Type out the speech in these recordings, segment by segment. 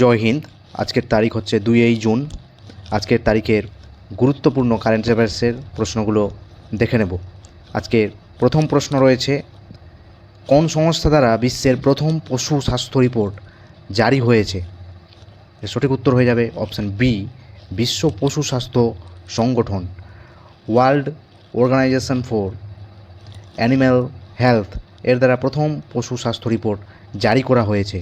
জয় হিন্দ। আজকের তারিখ হচ্ছে 2 জুন। আজকের তারিখের গুরুত্বপূর্ণ কারেন্ট অ্যাফেয়ার্সের প্রশ্নগুলো দেখে নেব। আজকের প্রথম প্রশ্ন রয়েছে, কোন সংস্থা দ্বারা বিশ্বের প্রথম পশু স্বাস্থ্য রিপোর্ট জারি হয়েছে? এর সঠিক উত্তর হয়ে যাবে অপশান বি, বিশ্ব পশু স্বাস্থ্য সংগঠন, world organisation for animal health এর দ্বারা প্রথম পশু স্বাস্থ্য রিপোর্ট জারি করা হয়েছে।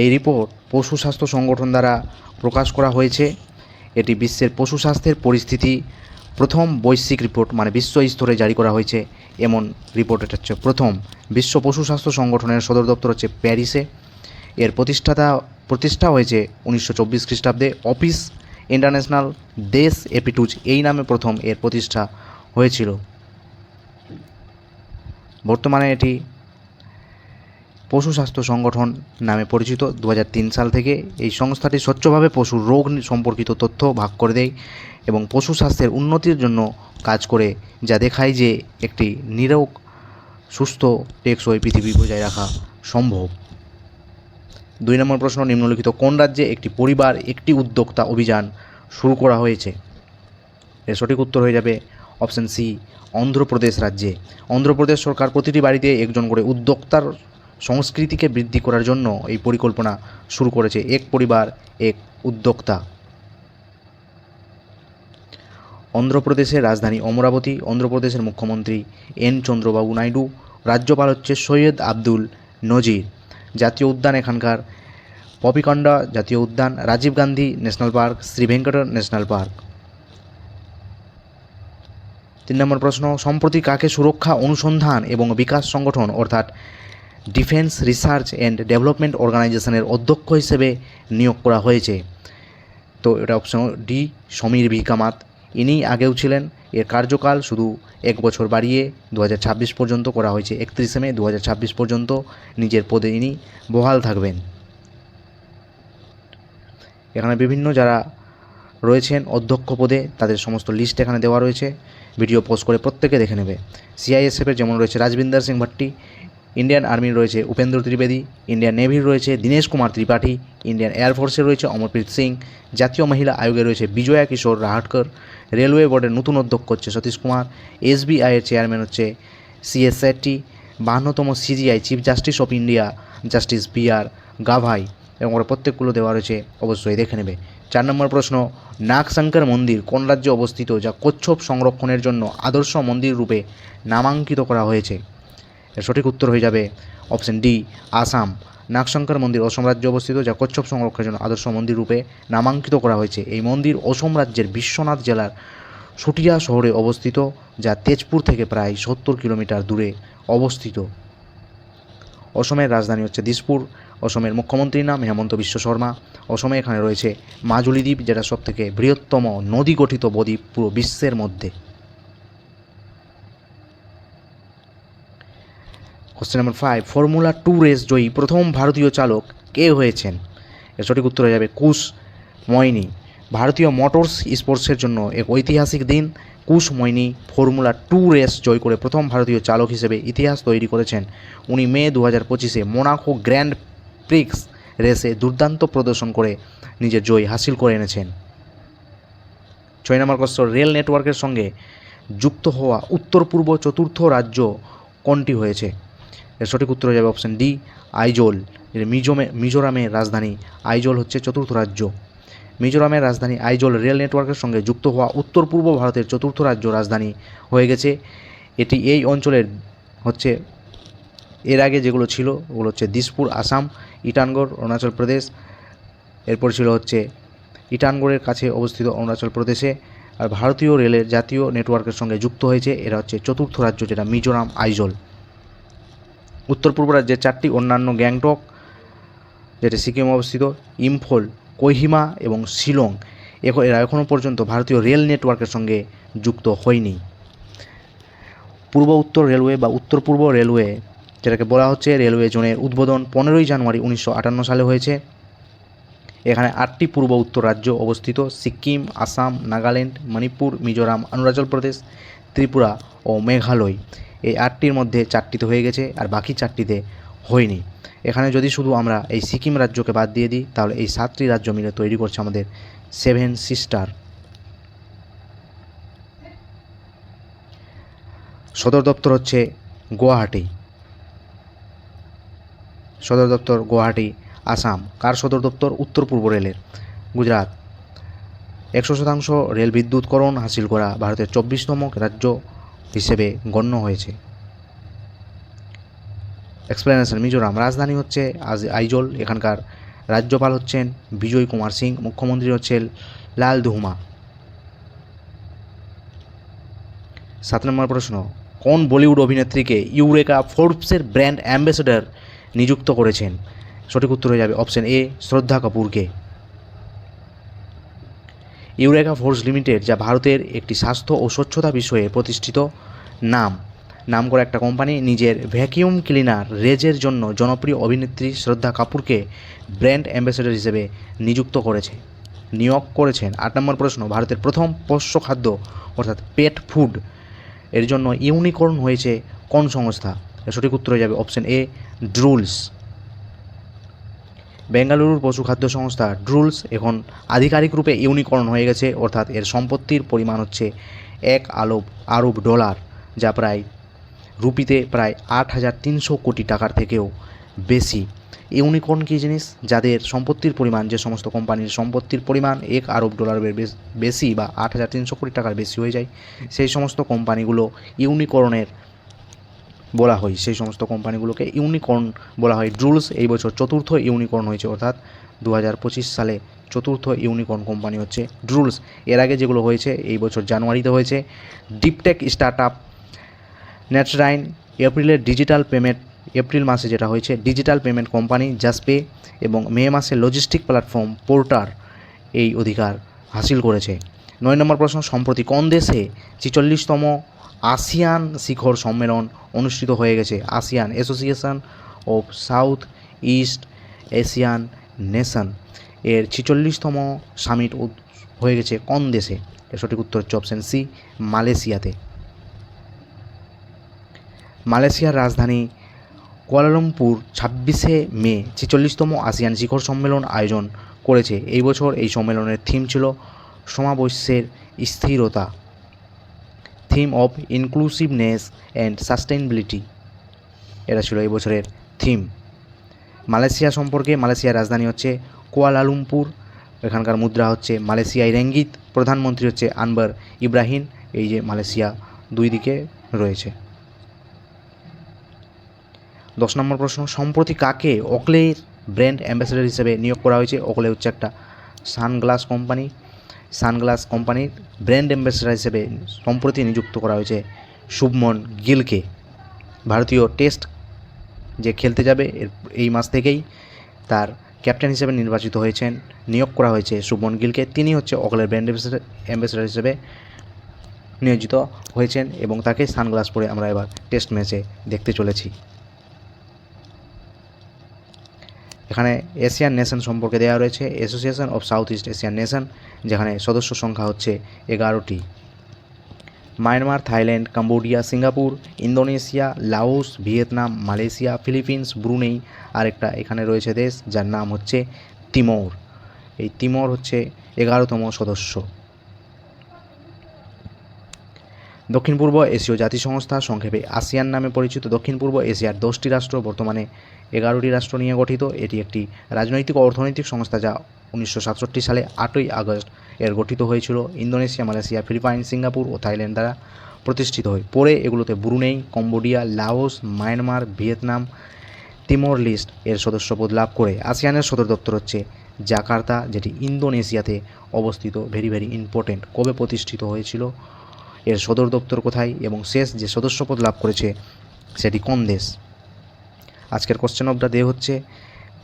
এই রিপোর্ট পশু স্বাস্থ্য সংগঠন দ্বারা প্রকাশ করা হয়েছে। এটি বিশ্বের পশু স্বাস্থ্যের পরিস্থিতি প্রথম বৈশ্বিক রিপোর্ট, মানে বিশ্ব স্তরে জারি করা হয়েছে এমন রিপোর্ট। এটা হচ্ছে প্রথম। বিশ্ব পশু স্বাস্থ্য সংগঠনের সদর দপ্তর হচ্ছে প্যারিসে। এর প্রতিষ্ঠা হয়েছে 1924 খ্রিস্টাব্দে। অফিস ইন্টারন্যাশনাল দেশ এপিটুজ এই নামে প্রথম এর প্রতিষ্ঠা হয়েছিল। বর্তমানে এটি পশু স্বাস্থ্য সংগঠন নামে পরিচিত। 2003 সাল থেকে এই সংস্থাটি স্বচ্ছভাবে পশুর রোগ সম্পর্কিত তথ্য ভাগ করে দেয় এবং পশু স্বাস্থ্যের উন্নতির জন্য কাজ করে, যা দেখায় যে একটি নিরোগ, সুস্থ, টেকসই পৃথিবী বজায় রাখা সম্ভব। 2 নম্বর প্রশ্ন, নিম্নলিখিত কোন রাজ্যে একটি পরিবার একটি উদ্যোক্তা অভিযান শুরু করা হয়েছে? এর সঠিক উত্তর হয়ে যাবে অপশান সি, অন্ধ্রপ্রদেশ রাজ্যে। অন্ধ্রপ্রদেশ সরকার প্রতিটি বাড়িতে একজন করে উদ্যোক্তার সংস্কৃতিকে বৃদ্ধি করার জন্য এই পরিকল্পনা শুরু করেছে, এক পরিবার এক উদ্যোক্তা। অন্ধ্রপ্রদেশের রাজধানী অমরাবতী। অন্ধ্রপ্রদেশের মুখ্যমন্ত্রী এন চন্দ্রবাবু নাইডু। রাজ্যপাল হচ্ছে সৈয়দ আব্দুল নজির। জাতীয় উদ্যান এখানকার পপিকন্ডা জাতীয় উদ্যান, Rajiv Gandhi national park, Shri Venkateswara national park. 3 number প্রশ্ন, সম্প্রতি কাকে সুরক্ষা অনুসন্ধান এবং বিকাশ সংগঠন অর্থাৎ ডিফেন্স রিসার্চ অ্যান্ড ডেভেলপমেন্ট অর্গানাইজেশনের অধ্যক্ষ হিসেবে নিয়োগ করা হয়েছে? তো এটা option D, Samir V Kamat. ইনি আগেও ছিলেন। এর কার্যকাল শুধু 1 বছর বাড়িয়ে 2026 পর্যন্ত করা হয়েছে। 31 মে 2026 পর্যন্ত নিজের পদে ইনি বহাল থাকবেন। এখানে বিভিন্ন যারা রয়েছেন অধ্যক্ষ পদে তাদের সমস্ত লিস্ট এখানে দেওয়া রয়েছে, ভিডিও পোস্ট করে প্রত্যেকে দেখে নেবে। সিআইএসএফের যেমন রয়েছে রাজবিন্দর সিং ভাট্টি, ইন্ডিয়ান আর্মির রয়েছে উপেন্দ্র ত্রিবেদী, ইন্ডিয়ান নেভির রয়েছে দীনেশ কুমার ত্রিপাঠী, ইন্ডিয়ান এয়ারফোর্সের রয়েছে অমরপ্রীত সিং, জাতীয় মহিলা আয়োগে রয়েছে বিজয়া কিশোর রাহাটকর, রেলওয়ে বোর্ডের নতুন অধ্যক্ষ হচ্ছে সতীশ কুমার, এসবিআইয়ের চেয়ারম্যান হচ্ছে সিএস শেট্টি, 52তম CJI chief justice of India justice B R. Gavai, এবং ওরা প্রত্যেকগুলো দেওয়া রয়েছে, অবশ্যই দেখে নেবে। 4 নম্বর প্রশ্ন, নাগশঙ্কর মন্দির কোন রাজ্যে অবস্থিত যা কচ্ছপ সংরক্ষণের জন্য আদর্শ মন্দির রূপে নামাঙ্কিত করা হয়েছে? এর সঠিক উত্তর হয়ে যাবে অপশন ডি, আসাম। নাগশঙ্কর মন্দির অসম রাজ্যে অবস্থিত যা কচ্ছপ সংরক্ষণের জন্য আদর্শ মন্দির রূপে নামাঙ্কিত করা হয়েছে। এই মন্দির অসম রাজ্যের বিশ্বনাথ জেলার সুটিয়া শহরে অবস্থিত, যা তেজপুর থেকে প্রায় 70 কিলোমিটার দূরে অবস্থিত। অসমের রাজধানী হচ্ছে দিসপুর। অসমের মুখ্যমন্ত্রীর নাম হেমন্ত বিশ্ব শর্মা। অসমে এখানে রয়েছে মাজুলি দ্বীপ, যেটা সবথেকে বৃহত্তম নদী গঠিত বদ্বীপ পুরো বিশ্বের মধ্যে। কোশ্চেন নাম্বার 5, ফর্মুলা 2 রেস জয়ী প্রথম ভারতীয় চালক কে হয়েছেন? এর সঠিক উত্তর হয়ে যাবে কুশ মৈনি। ভারতীয় মোটরস স্পোর্টসের জন্য এক ঐতিহাসিক দিন। কুশ মৈনি ফর্মুলা 2 রেস জয় করে প্রথম ভারতীয় চালক হিসেবে ইতিহাস তৈরি করেছেন। উনি মে 2025-এ মোনাকো গ্র্যান্ড প্রিক্স রেসে দুর্দান্ত প্রদর্শন করে নিজের জয় হাসিল করে এনেছেন। 6 নম্বর কোশ্চেন, রেল নেটওয়ার্কের সঙ্গে যুক্ত হওয়া উত্তর পূর্ব চতুর্থ রাজ্য কোনটি হয়েছে? এর সঠিক উত্তর হয়ে যাবে অপশন ডি, আইজল। মিজোরামের রাজধানী আইজল হচ্ছে চতুর্থ রাজ্য। মিজোরামের রাজধানী আইজল রেল নেটওয়ার্কের সঙ্গে যুক্ত হওয়া উত্তর পূর্ব ভারতের চতুর্থ রাজ্য রাজধানী হয়ে গেছে। এটি এই অঞ্চলের হচ্ছে, এর আগে যেগুলো ছিল ওগুলো হচ্ছে দিসপুর আসাম, ইটানগড় অরুণাচল প্রদেশ, এরপর ছিল হচ্ছে ইটানগড়ের কাছে অবস্থিত অরুণাচল প্রদেশে, আর ভারতীয় রেলের জাতীয় নেটওয়ার্কের সঙ্গে যুক্ত হয়েছে। এরা হচ্ছে চতুর্থ রাজ্য, যেটা মিজোরাম আইজল। উত্তর পূর্ব রাজ্যের 4টি অন্যান্য গ্যাংটক, যেটা সিকিমে অবস্থিত, ইম্ফল, কোহিমা এবং শিলং, এরা এখনও পর্যন্ত ভারতীয় রেল নেটওয়ার্কের সঙ্গে যুক্ত হয়নি। পূর্ব উত্তর রেলওয়ে বা উত্তর পূর্ব রেলওয়ে, যেটাকে বলা হচ্ছে রেলওয়ে জোনের উদ্বোধন 15ই জানুয়ারি 1958 সালে হয়েছে। এখানে 8টি পূর্ব উত্তর রাজ্য অবস্থিত, সিকিম, আসাম, নাগাল্যান্ড, মণিপুর, মিজোরাম, অরুণাচল প্রদেশ, ত্রিপুরা ও মেঘালয়। এই 8টির মধ্যে 4টিতে হয়ে গেছে, আর বাকি 4টিতে হয়নি। এখানে যদি শুধু আমরা এই সিকিম রাজ্যকে বাদ দিয়ে দিই তাহলে এই 7টি রাজ্য মিলে তৈরি করছে আমাদের 7 সিস্টার। সদর দপ্তর হচ্ছে গুয়াহাটি। সদর দপ্তর গুয়াহাটি, আসাম। কার সদর দপ্তর? উত্তর পূর্ব রেলের। গুজরাট। 100% রেল বিদ্যুৎকরণ হাসিল করা ভারতের 24তম রাজ্য হিসেবে গণ্য হয়েছে। এক্সপ্লেনেশন। মিজোরাম। রাজধানী হচ্ছে আইজল। এখানকার রাজ্যপাল হচ্ছেন বিজয় কুমার সিং। মুখ্যমন্ত্রী হচ্ছেন লাল ধুমা। 7 নম্বর প্রশ্ন, কোন বলিউড অভিনেত্রীকে ইউরেকা ফোর্বসের ব্র্যান্ড অ্যাম্বাসেডর নিযুক্ত করেছেন? সঠিক উত্তর হয়ে যাবে অপশন এ, শ্রদ্ধা কাপুরকে। ইউরেকা ফোর্বস লিমিটেড, যা ভারতের একটি স্বাস্থ্য ও স্বচ্ছতা বিষয়ে প্রতিষ্ঠিত নাম করা একটা কোম্পানি, নিজের ভ্যাকিউম ক্লিনার রেজের জন্য জনপ্রিয় অভিনেত্রী শ্রদ্ধা কাপুরকে ব্র্যান্ড অ্যাম্বাসেডর হিসেবে নিয়োগ করেছেন। 8 নম্বর প্রশ্ন, ভারতের প্রথম পোষ্য খাদ্য অর্থাৎ পেট ফুড এর জন্য ইউনিকর্ন হয়েছে কোন সংস্থা? সঠিক উত্তর হয়ে যাবে অপশন এ, ড্রুলস। বেঙ্গালুরুর পশু খাদ্য সংস্থা ড্রুলস এখন আধিকারিক রূপে ইউনিকর্ন হয়ে গেছে, অর্থাৎ এর সম্পত্তির পরিমাণ হচ্ছে $1 আরব, যা প্রায় রুপিতে প্রায় 8,300 কোটি টাকার থেকেও বেশি। ইউনিকর্ন কী জিনিস? যাদের সম্পত্তির পরিমাণ, যে সমস্ত কোম্পানির সম্পত্তির পরিমাণ $1 আরবের বেশি বা 8,300 কোটি টাকার বেশি হয়ে যায়, সেই সমস্ত কোম্পানিগুলো ইউনিকর্নের বলা হয়। সেই সমস্ত কোম্পানিগুলোকে ইউনিকর্ন বলা হয়। ড্রুলস এই বছর 4র্থ ইউনিকর্ন হয়েছে, অর্থাৎ 2025 সালে 4র্থ ইউনিকর্ন কোম্পানি হচ্ছে ড্রুলস। এর আগে যেগুলো হয়েছে এই বছর জানুয়ারিতে হয়েছে ডিপটেক স্টার্টআপ নেটরাইন, এপ্রিল মাসে যেটা হয়েছে ডিজিটাল পেমেন্ট কোম্পানি জাসপে, এবং মে মাসে লজিস্টিক প্ল্যাটফর্ম পোর্টার এই অধিকার হাসিল করেছে। 9 নম্বর প্রশ্ন, সম্প্রতি কোন দেশে 46তম আসিয়ান শিখর সম্মেলন অনুষ্ঠিত হয়ে গেছে? ASEAN, association of south east Asian nation এর 46তম সামিট হয়ে গেছে কোন দেশে? এর সঠিক উত্তর হচ্ছে অপশন সি, মালয়েশিয়াতে। মালয়েশিয়ার রাজধানী কুয়ালালামপুর 26শে মে 46তম আসিয়ান শিখর সম্মেলন আয়োজন করেছে। এই বছর এই সম্মেলনের থিম ছিল সমাবেশের স্থিরতা, theme of inclusiveness and sustainability. এটা ছিল এই বছরের থিম। মালয়েশিয়া সম্পর্কে, মালয়েশিয়ার রাজধানী হচ্ছে কুয়ালালামপুর, এখানকার মুদ্রা হচ্ছে মালয়েশিয়ায় রেঙ্গিত, প্রধানমন্ত্রী হচ্ছে আনওয়ার ইব্রাহিম। এই যে মালয়েশিয়া দুই দিকে রয়েছে। 10 নম্বর প্রশ্ন, সম্প্রতি কাকে ওকলের ব্র্যান্ড অ্যাম্বাসেডর হিসেবে নিয়োগ করা হয়েছে? ওকলে হচ্ছে একটা সানগ্লাস কোম্পানি। সানগ্লাস কোম্পানির ব্র্যান্ড অ্যাম্বাসেডর হিসেবে সম্প্রতি নিযুক্ত করা হয়েছে শুভমন গিলকে। ভারতীয় টেস্ট যে খেলতে যাবে এই মাস থেকেই তার ক্যাপ্টেন হিসেবে নিয়োগ করা হয়েছে শুভমন গিলকে। তিনি হচ্ছে ওকলের ব্র্যান্ড অ্যাম্বাসেডর হিসেবে নিয়োজিত হয়েছেন এবং তাকে সানগ্লাস পরে আমরা এবার টেস্ট ম্যাচে দেখতে চলেছি। এখানে এশিয়ান নেশন সম্পর্কে দেওয়া রয়েছে, association of south east Asian nation, যেখানে সদস্য সংখ্যা হচ্ছে 11টি। Myanmar, Thailand, Cambodia, Singapore, Indonesia, Laos, Vietnam, Malaysia, Philippines, Brunei, আরেকটা এখানে রয়েছে দেশ যার নাম হচ্ছে তিমোর। এই তিমোর হচ্ছে 11তম সদস্য। দক্ষিণ পূর্ব এশীয় জাতিসংস্থা, সংক্ষেপে আসিয়ান নামে পরিচিত, দক্ষিণ পূর্ব এশিয়ার 10টি রাষ্ট্র, বর্তমানে 11টি রাষ্ট্র নিয়ে গঠিত। এটি একটি রাজনৈতিক ও অর্থনৈতিক সংস্থা যা 1967 সালে 8ই আগস্ট এর গঠিত হয়েছিল ইন্দোনেশিয়া, মালয়েশিয়া, ফিলিপাইন, সিঙ্গাপুর ও থাইল্যান্ড দ্বারা প্রতিষ্ঠিত হয়। পরে এগুলোতে Brunei, Cambodia, Laos, Myanmar, Vietnam, Timor Leste এর সদস্যপদ লাভ করে। আসিয়ানের সদর দপ্তর হচ্ছে জাকার্তা, যেটি ইন্দোনেশিয়াতে অবস্থিত। ভেরি ভেরি ইম্পর্টেন্ট, কবে প্রতিষ্ঠিত হয়েছিল, এর সদর দপ্তর কোথায়, এবং শেষ যে সদস্যপদ লাভ করেছে সেটি কোন দেশ? আজকের কোশ্চেন অফ দ্য ডে হচ্ছে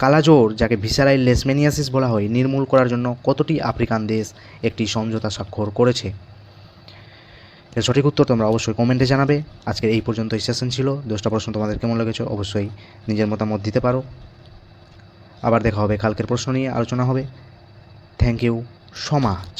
কালাজোর, যাকে ভিসারাইল লেশমেনিয়াসিস বলা হয়, নির্মূল করার জন্য কতটি আফ্রিকান দেশ একটি সমঝোতা স্বাক্ষর করেছে? এর সঠিক উত্তর তোমরা অবশ্যই কমেন্টে জানাবে। আজকের এই পর্যন্তই সেশন ছিল। 10টা প্রশ্ন তোমাদের কেমন লেগেছে অবশ্যই নিজের মতামত দিতে পারো। আবার দেখা হবে, কালকের প্রশ্ন নিয়ে আলোচনা হবে। Thank you so much.